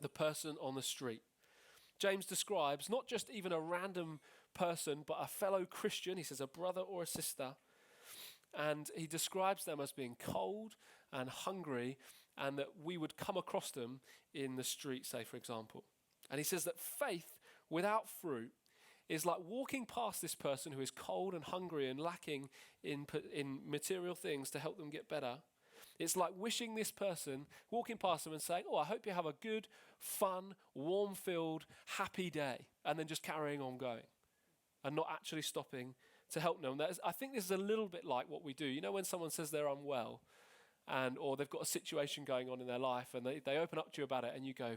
the person on the street. James describes not just even a random person, but a fellow Christian. He says a brother or a sister. And he describes them as being cold and hungry, and that we would come across them in the street, say, for example. And he says that faith without fruit is like walking past this person who is cold and hungry and lacking in material things to help them get better. It's like wishing this person, walking past them and saying, oh, I hope you have a good, fun, warm-filled, happy day, and then just carrying on going and not actually stopping to help them. I think this is a little bit like what we do. You know, when someone says they're unwell or they've got a situation going on in their life and they open up to you about it and you go,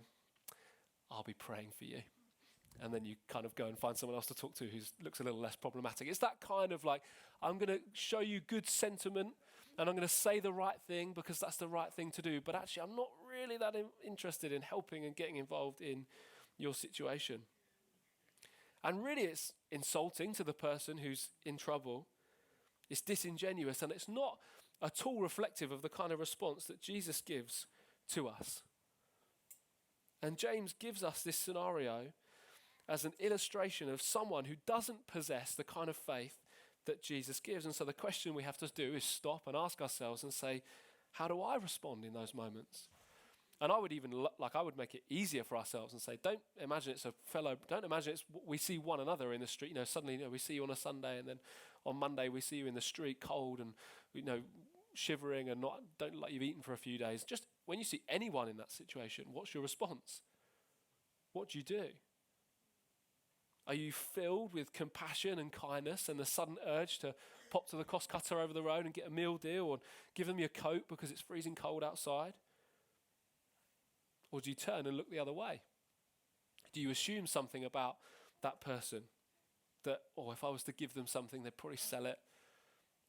I'll be praying for you. And then you kind of go and find someone else to talk to who looks a little less problematic. It's that kind of like, I'm going to show you good sentiment and I'm going to say the right thing because that's the right thing to do. But actually, I'm not really that interested in helping and getting involved in your situation. And really, it's insulting to the person who's in trouble. It's disingenuous, and it's not at all reflective of the kind of response that Jesus gives to us. And James gives us this scenario as an illustration of someone who doesn't possess the kind of faith that Jesus gives. And so the question we have to do is stop and ask ourselves and say, how do I respond in those moments? And I would even, I would make it easier for ourselves and say, don't imagine it's we see one another in the street. Suddenly, we see you on a Sunday and then on Monday we see you in the street cold and, shivering and don't look like you've eaten for a few days. Just when you see anyone in that situation, what's your response? What do you do? Are you filled with compassion and kindness and the sudden urge to pop to the cost cutter over the road and get a meal deal or give them your coat because it's freezing cold outside? Or do you turn and look the other way? Do you assume something about that person that, if I was to give them something, they'd probably sell it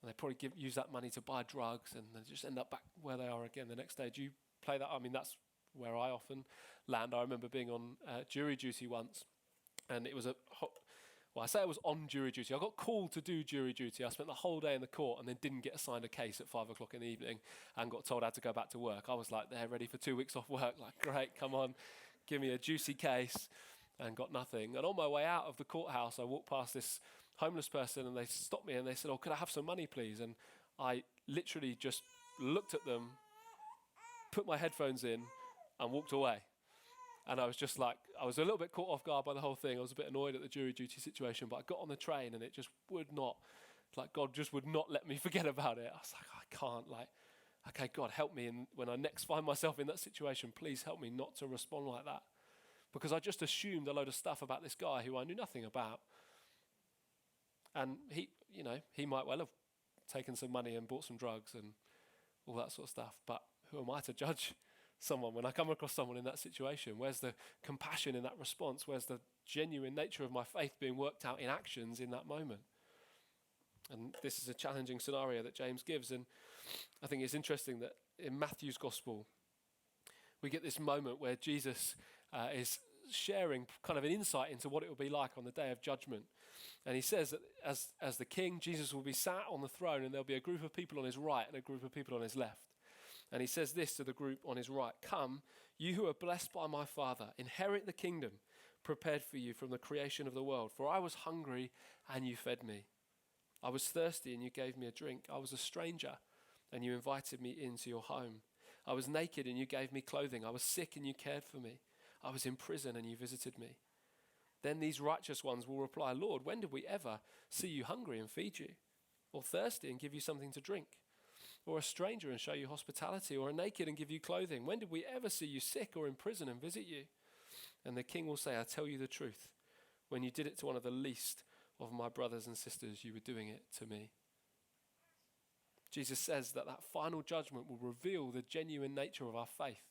and they'd probably use that money to buy drugs and they just end up back where they are again the next day? Do you play that? I mean, that's where I often land. I remember being on jury duty once. And it was I say I was on jury duty. I got called to do jury duty. I spent the whole day in the court and then didn't get assigned a case at 5 o'clock in the evening and got told I had to go back to work. I was like, there, ready for 2 weeks off work. Like, great, come on, give me a juicy case, and got nothing. And on my way out of the courthouse, I walked past this homeless person and they stopped me and they said, could I have some money, please? And I literally just looked at them, put my headphones in and walked away. And I was just like, I was a little bit caught off guard by the whole thing. I was a bit annoyed at the jury duty situation, but I got on the train and it just would not, God just would not let me forget about it. I was like, I can't, okay, God, help me. And when I next find myself in that situation, please help me not to respond like that. Because I just assumed a load of stuff about this guy who I knew nothing about. And he might well have taken some money and bought some drugs and all that sort of stuff. But who am I to judge someone when I come across someone in that situation? Where's the compassion in that response? Where's the genuine nature of my faith being worked out in actions in that moment? And this is a challenging scenario that James gives. And I think it's interesting that in Matthew's gospel, we get this moment where Jesus is sharing kind of an insight into what it will be like on the day of judgment. And he says that as the king, Jesus will be sat on the throne and there'll be a group of people on his right and a group of people on his left. And he says this to the group on his right: "Come, you who are blessed by my Father, inherit the kingdom prepared for you from the creation of the world. For I was hungry and you fed me. I was thirsty and you gave me a drink. I was a stranger and you invited me into your home. I was naked and you gave me clothing. I was sick and you cared for me. I was in prison and you visited me." Then these righteous ones will reply, "Lord, when did we ever see you hungry and feed you? Or thirsty and give you something to drink? Or a stranger and show you hospitality? Or naked and give you clothing? When did we ever see you sick or in prison and visit you?" And the king will say, "I tell you the truth. When you did it to one of the least of my brothers and sisters, you were doing it to me." Jesus says that final judgment will reveal the genuine nature of our faith.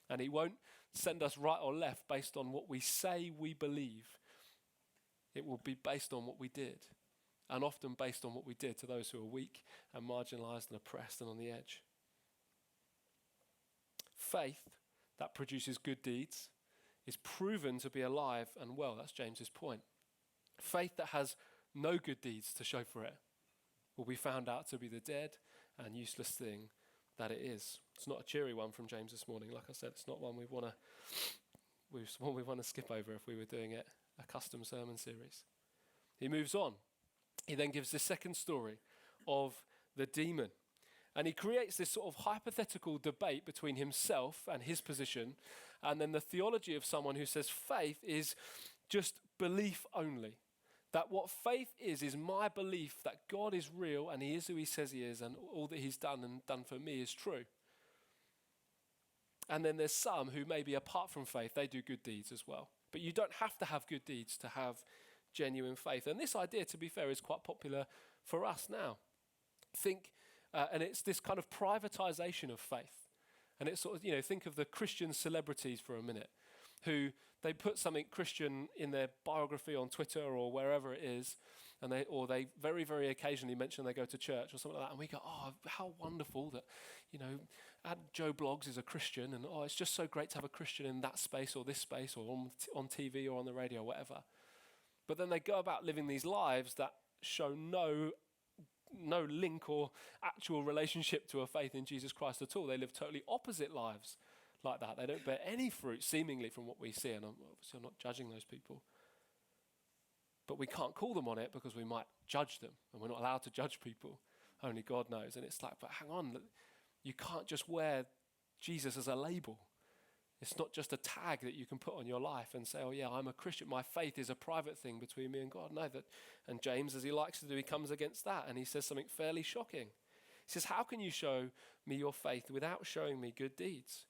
And he won't send us right or left based on what we say we believe. It will be based on what we did. And often based on what we did to those who are weak and marginalized and oppressed and on the edge. Faith that produces good deeds is proven to be alive and well. That's James's point. Faith that has no good deeds to show for it will be found out to be the dead and useless thing that it is. It's not a cheery one from James this morning. Like I said, it's not one we want to one we want to skip over if we were doing it a custom sermon series. He moves on. He then gives the second story of the demon. And he creates this sort of hypothetical debate between himself and his position, and then the theology of someone who says faith is just belief only. That what faith is my belief that God is real and he is who he says he is, and all that he's done and done for me is true. And then there's some who maybe apart from faith, they do good deeds as well. But you don't have to have good deeds to have genuine faith. And this idea, to be fair, is quite popular for us now. And it's this kind of privatization of faith. And it's sort of, think of the Christian celebrities for a minute, who they put something Christian in their biography on Twitter or wherever it is, and they very, very occasionally mention they go to church or something like that, and we go, oh, how wonderful that, Joe Bloggs is a Christian, and it's just so great to have a Christian in that space or this space or on TV or on the radio or whatever. But then they go about living these lives that show no link or actual relationship to a faith in Jesus Christ at all. They live totally opposite lives like that. They don't bear any fruit, seemingly, from what we see, and obviously I'm not judging those people. But we can't call them on it because we might judge them, and we're not allowed to judge people. Only God knows. And it's like, but hang on, you can't just wear Jesus as a label. It's not just a tag that you can put on your life and say, oh yeah, I'm a Christian. My faith is a private thing between me and God. No, and James, as he likes to do, he comes against that, and he says something fairly shocking. He says, how can you show me your faith without showing me good deeds?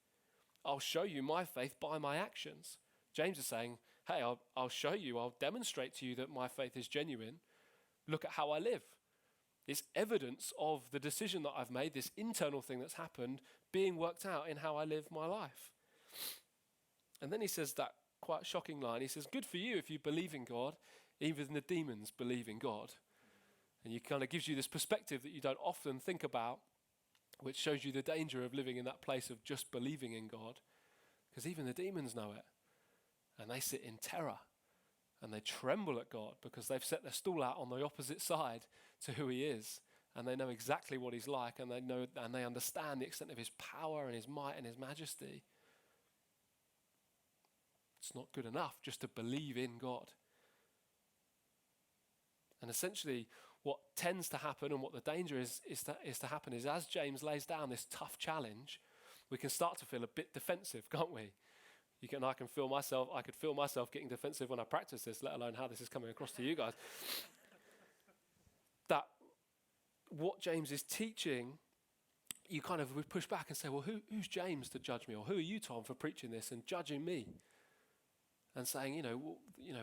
I'll show you my faith by my actions. James is saying, hey, I'll show you, I'll demonstrate to you that my faith is genuine. Look at how I live. It's evidence of the decision that I've made, this internal thing that's happened, being worked out in how I live my life. And then he says that quite shocking line. He says, good for you if you believe in God, even the demons believe in God. And he kind of gives you this perspective that you don't often think about, which shows you the danger of living in that place of just believing in God. Because even the demons know it. And they sit in terror. And they tremble at God because they've set their stall out on the opposite side to who he is. And they know exactly what he's like. And they know and they understand the extent of his power and his might and his majesty. It's not good enough just to believe in God. And essentially, what tends to happen and what the danger is to happen is, as James lays down this tough challenge, we can start to feel a bit defensive, can't we? I could feel myself getting defensive when I practice this, let alone how this is coming across to you guys. That what James is teaching, you kind of would push back and say, well, who's James to judge me? Or who are you, Tom, for preaching this and judging me? And saying,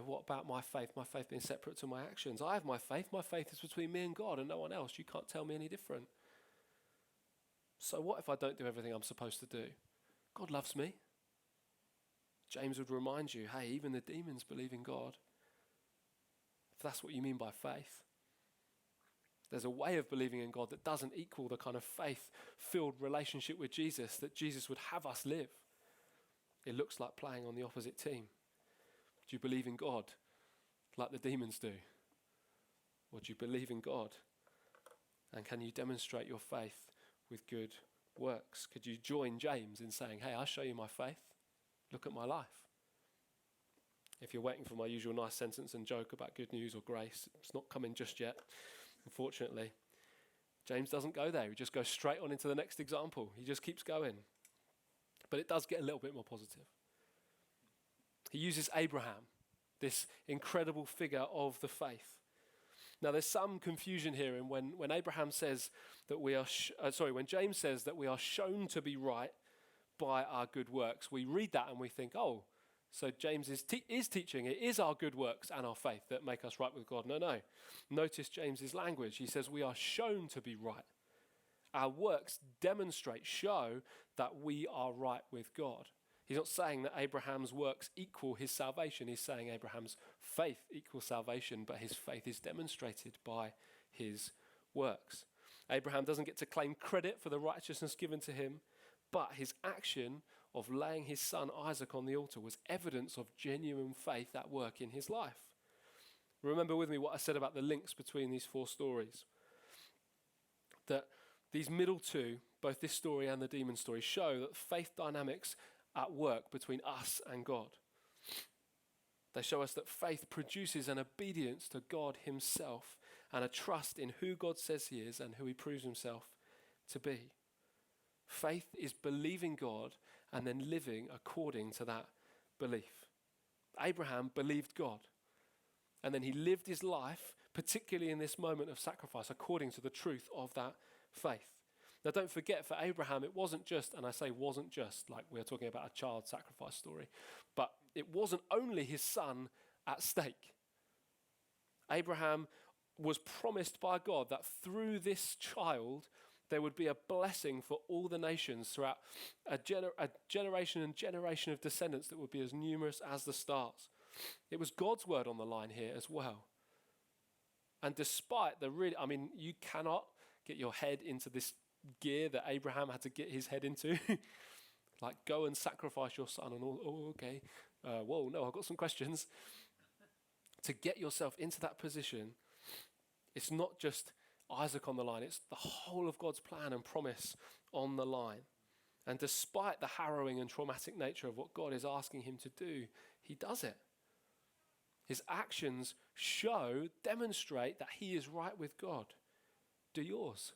what about my faith? My faith being separate to my actions. I have my faith. My faith is between me and God and no one else. You can't tell me any different. So what if I don't do everything I'm supposed to do? God loves me. James would remind you, hey, even the demons believe in God. If that's what you mean by faith. There's a way of believing in God that doesn't equal the kind of faith-filled relationship with Jesus that Jesus would have us live. It looks like playing on the opposite team. Do you believe in God like the demons do? Or do you believe in God? And can you demonstrate your faith with good works? Could you join James in saying, hey, I'll show you my faith. Look at my life. If you're waiting for my usual nice sentence and joke about good news or grace, it's not coming just yet, unfortunately. James doesn't go there. He just goes straight on into the next example. He just keeps going. But it does get a little bit more positive. He uses Abraham, this incredible figure of the faith. Now, there's some confusion here in when Abraham says that when James says that we are shown to be right by our good works. We read that and we think, oh, so James is teaching it is our good works and our faith that make us right with God. No. Notice James's language. He says we are shown to be right. Our works show that we are right with God. He's not saying that Abraham's works equal his salvation. He's saying Abraham's faith equals salvation, but his faith is demonstrated by his works. Abraham doesn't get to claim credit for the righteousness given to him, but his action of laying his son Isaac on the altar was evidence of genuine faith at work in his life. Remember with me what I said about the links between these four stories. That these middle two, both this story and the demon story, show that faith dynamics at work between us and God. They show us that faith produces an obedience to God himself and a trust in who God says he is and who he proves himself to be. Faith is believing God and then living according to that belief. Abraham believed God, and then he lived his life, particularly in this moment of sacrifice, according to the truth of that faith. Now, don't forget, for Abraham, it wasn't just, and I say wasn't just, like we're talking about a child sacrifice story, but it wasn't only his son at stake. Abraham was promised by God that through this child, there would be a blessing for all the nations throughout a generation and generation of descendants that would be as numerous as the stars. It was God's word on the line here as well. And despite you cannot get your head into this gear that Abraham had to get his head into. Like, go and sacrifice your son and all. Oh, okay. Whoa, no, I've got some questions. To get yourself into that position, it's not just Isaac on the line. It's the whole of God's plan and promise on the line. And despite the harrowing and traumatic nature of what God is asking him to do, he does it. His actions demonstrate that he is right with God. Do yours.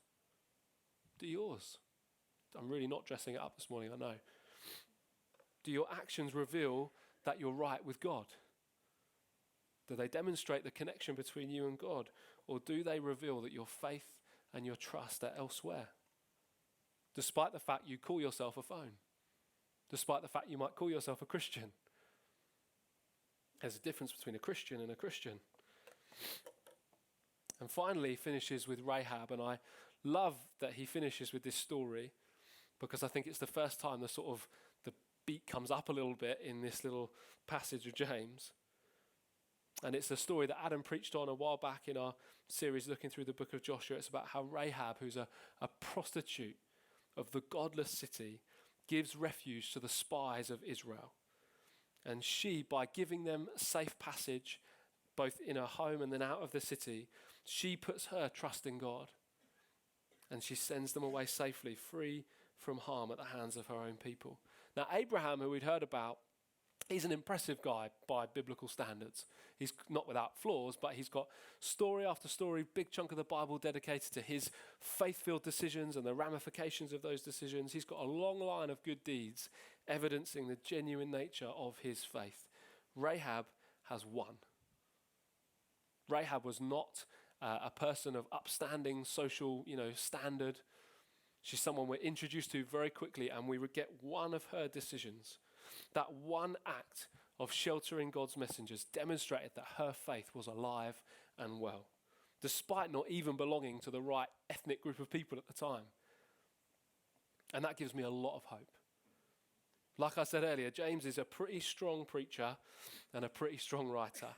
Do yours. I'm really not dressing it up this morning, I know. Do your actions reveal that you're right with God? Do they demonstrate the connection between you and God? Or do they reveal that your faith and your trust are elsewhere? Despite the fact you call yourself a phone. Despite the fact you might call yourself a Christian. There's a difference between a Christian and a Christian. And finally, he finishes with Rahab, and I love that he finishes with this story because I think it's the first time the beat comes up a little bit in this little passage of James. And it's a story that Adam preached on a while back in our series looking through the book of Joshua. It's about how Rahab, who's a prostitute of the godless city, gives refuge to the spies of Israel. And she, by giving them safe passage, both in her home and then out of the city, she puts her trust in God. And she sends them away safely, free from harm at the hands of her own people. Now, Abraham, who we'd heard about, he's an impressive guy by biblical standards. He's not without flaws, but he's got story after story, big chunk of the Bible dedicated to his faith-filled decisions and the ramifications of those decisions. He's got a long line of good deeds evidencing the genuine nature of his faith. Rahab has one. Rahab was not a person of upstanding social, standard. She's someone we're introduced to very quickly, and we would get one of her decisions. That one act of sheltering God's messengers demonstrated that her faith was alive and well, despite not even belonging to the right ethnic group of people at the time. And that gives me a lot of hope. Like I said earlier, James is a pretty strong preacher and a pretty strong writer.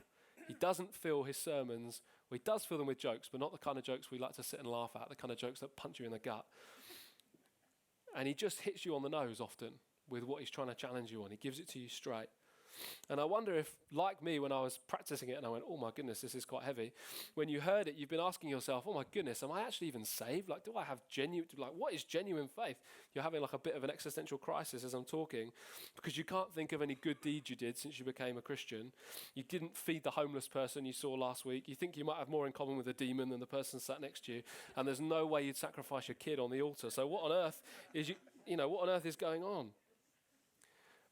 He doesn't fill his sermons, well, he does fill them with jokes, but not the kind of jokes we like to sit and laugh at, the kind of jokes that punch you in the gut. And he just hits you on the nose often with what he's trying to challenge you on. He gives it to you straight. And I wonder if, like me, when I was practicing it and I went, oh my goodness, this is quite heavy. When you heard it, you've been asking yourself, oh my goodness, am I actually even saved? Like, do I have what is genuine faith? You're having like a bit of an existential crisis as I'm talking because you can't think of any good deeds you did since you became a Christian. You didn't feed the homeless person you saw last week. You think you might have more in common with a demon than the person sat next to you. And there's no way you'd sacrifice your kid on the altar. So what on earth is going on?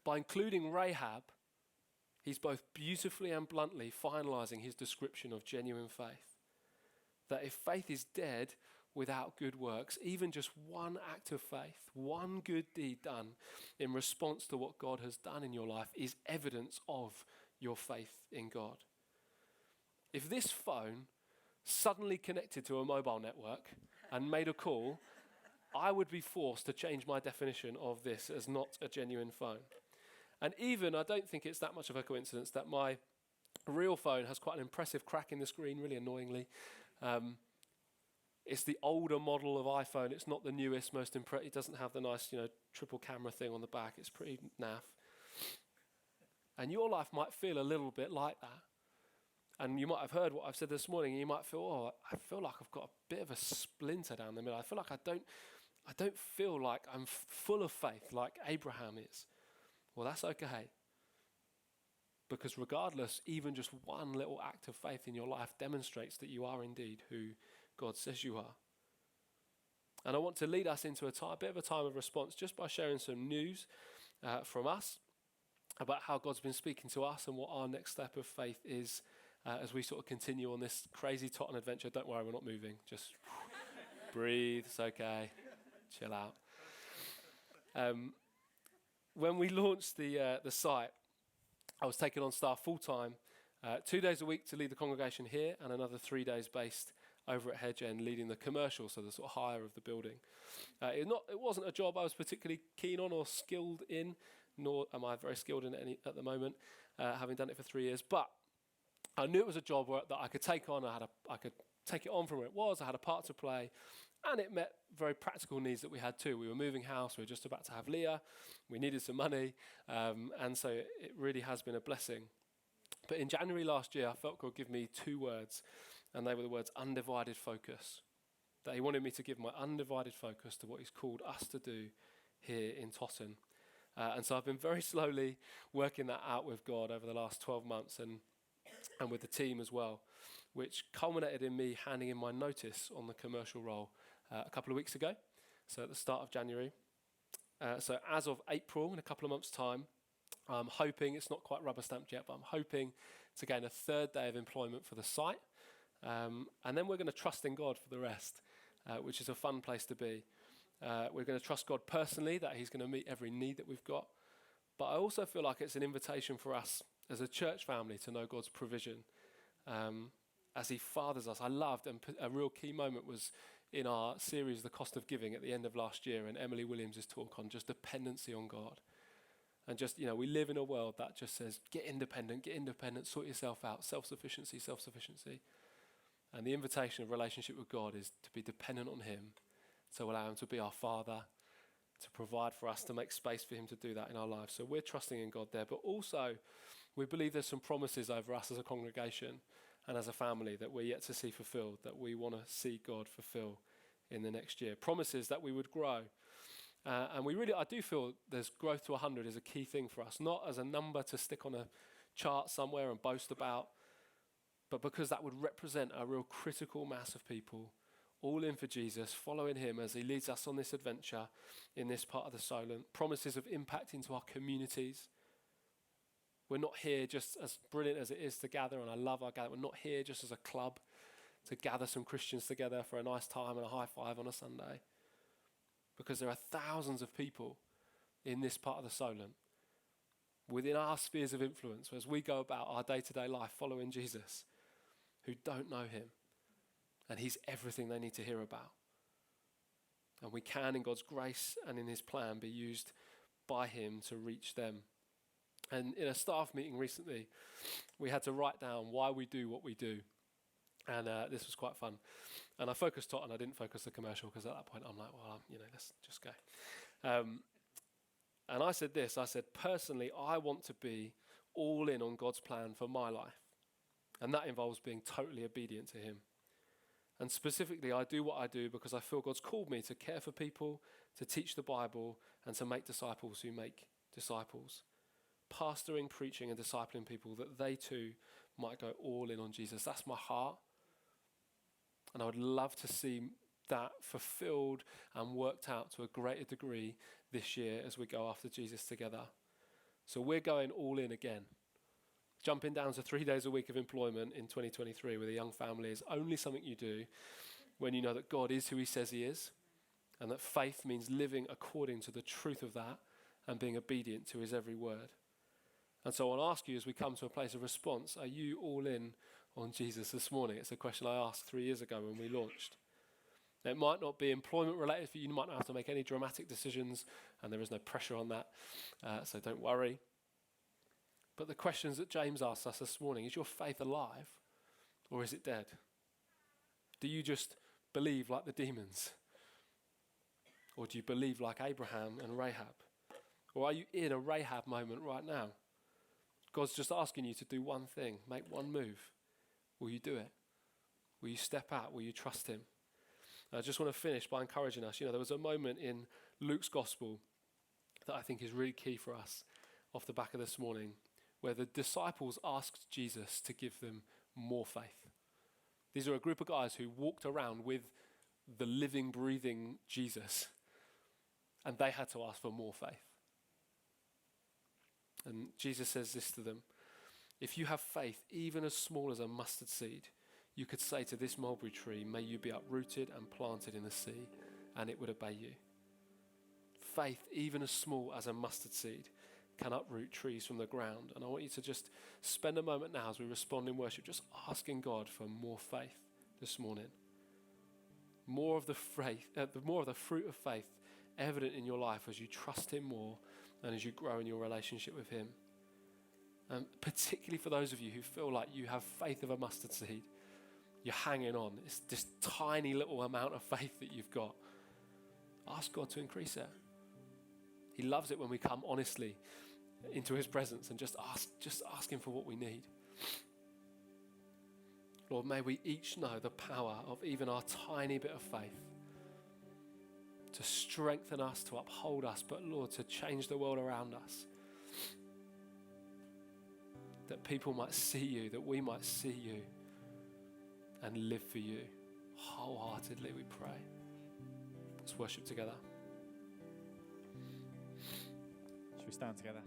By including Rahab, he's both beautifully and bluntly finalizing his description of genuine faith. That if faith is dead without good works, even just one act of faith, one good deed done in response to what God has done in your life is evidence of your faith in God. If this phone suddenly connected to a mobile network and made a call, I would be forced to change my definition of this as not a genuine phone. And even, I don't think it's that much of a coincidence that my real phone has quite an impressive crack in the screen, really annoyingly. It's the older model of iPhone. It's not the newest, most impressive. It doesn't have the nice, triple camera thing on the back. It's pretty naff. And your life might feel a little bit like that. And you might have heard what I've said this morning, and you might feel, I feel like I've got a bit of a splinter down the middle. I feel like I don't feel like I'm full of faith like Abraham is. Well, that's okay. Because regardless, even just one little act of faith in your life demonstrates that you are indeed who God says you are. And I want to lead us into a bit of a time of response just by sharing some news from us about how God's been speaking to us and what our next step of faith is as we sort of continue on this crazy Totton adventure. Don't worry, we're not moving. Just breathe, it's okay. Chill out. When we launched the site, I was taking on staff full-time, 2 days a week to lead the congregation here and another 3 days based over at Hedge End leading the commercial, so the sort of hire of the building. It wasn't a job I was particularly keen on or skilled in, nor am I very skilled in it at the moment, having done it for 3 years. But I knew it was a job that I could take on. I could take it on from where it was. I had a part to play, and it met very practical needs that we had too. We were moving house. We were just about to have Leah. We needed some money, and so it really has been a blessing. But in January last year, I felt God give me 2 words, and they were the words undivided focus. That he wanted me to give my undivided focus to what he's called us to do here in Totton. And so I've been very slowly working that out with God over the last 12 months and with the team as well, which culminated in me handing in my notice on the commercial role a couple of weeks ago, so at the start of January. So as of April, in a couple of months' time, I'm hoping, it's not quite rubber stamped yet, but I'm hoping to gain a 3rd day of employment for the site. And then we're going to trust in God for the rest, which is a fun place to be. We're going to trust God personally that he's going to meet every need that we've got. But I also feel like it's an invitation for us as a church family to know God's provision as he fathers us. I loved, and a real key moment was in our series, The Cost of Giving, at the end of last year, and Emily Williams' talk on just dependency on God. And just, we live in a world that just says, get independent, sort yourself out, self-sufficiency. And the invitation of relationship with God is to be dependent on him, to allow him to be our Father, to provide for us, to make space for him to do that in our lives. So we're trusting in God there, but also we believe there's some promises over us as a congregation and as a family that we're yet to see fulfilled, that we want to see God fulfill in the next year. Promises that we would grow. And I do feel there's growth to 100 is a key thing for us, not as a number to stick on a chart somewhere and boast about, but because that would represent a real critical mass of people all in for Jesus, following him as he leads us on this adventure in this part of the Solent. Promises of impact into our communities. We're not here just, as brilliant as it is to gather, and I love our gather, we're not here just as a club to gather some Christians together for a nice time and a high five on a Sunday. Because there are thousands of people in this part of the Solent, within our spheres of influence, as we go about our day-to-day life following Jesus, who don't know him. And he's everything they need to hear about. And we can, in God's grace and in his plan, be used by him to reach them. And in a staff meeting recently, we had to write down why we do what we do. And this was quite fun. And I focused Totton, I didn't focus the commercial, because at that point I'm like, well, let's just go. And I said this, personally, I want to be all in on God's plan for my life. And that involves being totally obedient to him. And specifically, I do what I do because I feel God's called me to care for people, to teach the Bible, and to make disciples who make disciples. Pastoring, preaching, and discipling people that they too might go all in on Jesus. That's my heart. And I would love to see that fulfilled and worked out to a greater degree this year as we go after Jesus together. So we're going all in again. Jumping down to 3 days a week of employment in 2023 with a young family is only something you do when you know that God is who he says he is, and that faith means living according to the truth of that and being obedient to his every word. And so I want to ask you, as we come to a place of response, are you all in on Jesus this morning? It's a question I asked 3 years ago when we launched. It might not be employment related for you. You might not have to make any dramatic decisions, and there is no pressure on that, so don't worry. But the questions that James asks us this morning, is your faith alive or is it dead? Do you just believe like the demons? Or do you believe like Abraham and Rahab? Or are you in a Rahab moment right now? God's just asking you to do one thing, make one move. Will you do it? Will you step out? Will you trust him? I just want to finish by encouraging us. There was a moment in Luke's gospel that I think is really key for us off the back of this morning, where the disciples asked Jesus to give them more faith. These are a group of guys who walked around with the living, breathing Jesus, and they had to ask for more faith. And Jesus says this to them: if you have faith even as small as a mustard seed, you could say to this mulberry tree, may you be uprooted and planted in the sea, and it would obey you. Faith, even as small as a mustard seed, can uproot trees from the ground. And I want you to just spend a moment now as we respond in worship, just asking God for more faith this morning. More of the fruit of faith evident in your life as you trust him more and as you grow in your relationship with him. And particularly for those of you who feel like you have faith of a mustard seed, you're hanging on. It's this tiny little amount of faith that you've got. Ask God to increase it. He loves it when we come honestly into his presence and just ask him for what we need. Lord, may we each know the power of even our tiny bit of faith to strengthen us, to uphold us, but Lord, to change the world around us. That people might see you, that we might see you and live for you. Wholeheartedly we pray. Let's worship together. Should we stand together?